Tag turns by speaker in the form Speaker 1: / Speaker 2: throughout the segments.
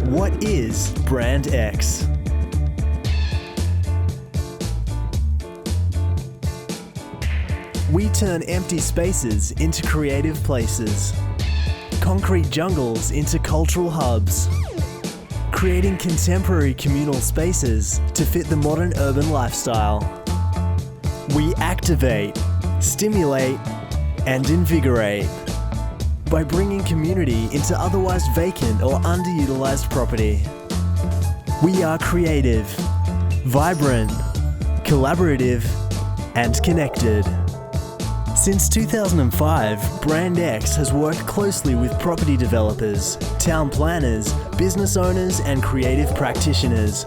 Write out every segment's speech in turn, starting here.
Speaker 1: What is Brand X? We turn empty spaces into creative places, concrete jungles into cultural hubs, creating contemporary communal spaces to fit the modern urban lifestyle. We activate, stimulate, and invigorate by bringing community into otherwise vacant or underutilized property. We are creative, vibrant, collaborative, and connected. Since 2005, Brand X has worked closely with property developers, town planners, business owners, and creative practitioners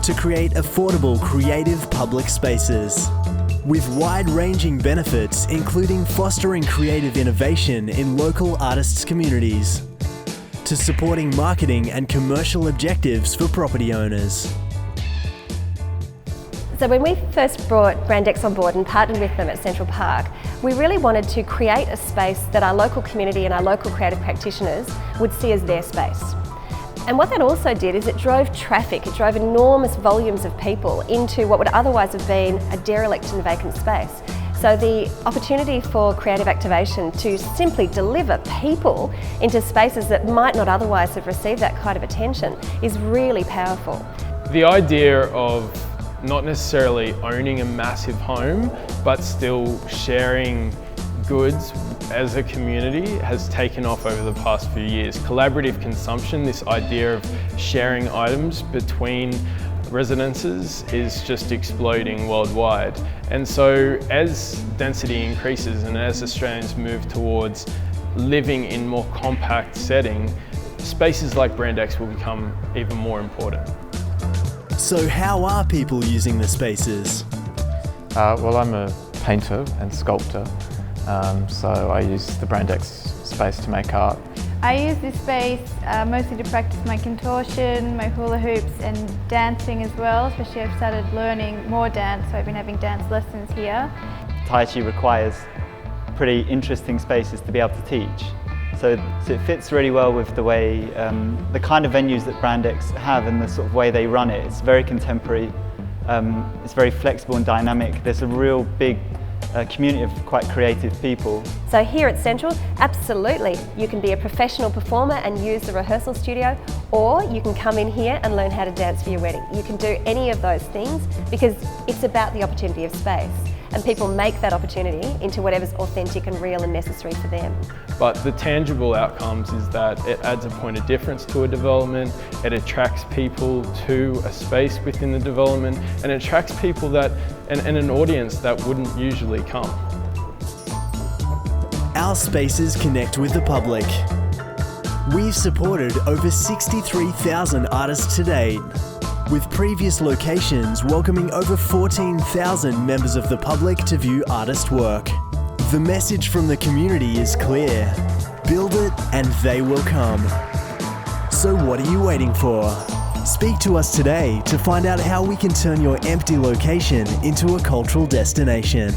Speaker 1: to create affordable, creative public spaces. With wide-ranging benefits, including fostering creative innovation in local artists' communities, to supporting marketing and commercial objectives for property owners.
Speaker 2: So when we first brought Brand X on board and partnered with them at Central Park, we really wanted to create a space that our local community and our local creative practitioners would see as their space. And what that also did is it drove traffic, it drove enormous volumes of people into what would otherwise have been a derelict and vacant space. So the opportunity for creative activation to simply deliver people into spaces that might not otherwise have received that kind of attention is really powerful.
Speaker 3: The idea of not necessarily owning a massive home, but still sharing goods as a community has taken off over the past few years. Collaborative consumption, this idea of sharing items between residences is just exploding worldwide. And so as density increases and as Australians move towards living in more compact setting, spaces like Brand X will become even more important.
Speaker 1: So how are people using the spaces?
Speaker 4: Well, I'm a painter and sculptor, so I use the Brand X space to make art.
Speaker 5: I use this space mostly to practice my contortion, my hula hoops and dancing as well, especially I've started learning more dance, so I've been having dance lessons here.
Speaker 6: Tai Chi requires pretty interesting spaces to be able to teach. So it fits really well with the way, the kind of venues that Brand X have and the sort of way they run it. It's very contemporary, it's very flexible and dynamic. There's a real big community of quite creative people.
Speaker 2: So here at Central, absolutely, you can be a professional performer and use the rehearsal studio, or you can come in here and learn how to dance for your wedding. You can do any of those things because it's about the opportunity of space. And people make that opportunity into whatever's authentic and real and necessary for them.
Speaker 3: But the tangible outcomes is that it adds a point of difference to a development, it attracts people to a space within the development, and it attracts people that, and an audience that wouldn't usually come.
Speaker 1: Our spaces connect with the public. We've supported over 63,000 artists to date, with previous locations welcoming over 14,000 members of the public to view artist work. The message from the community is clear. Build it and they will come. So what are you waiting for? Speak to us today to find out how we can turn your empty location into a cultural destination.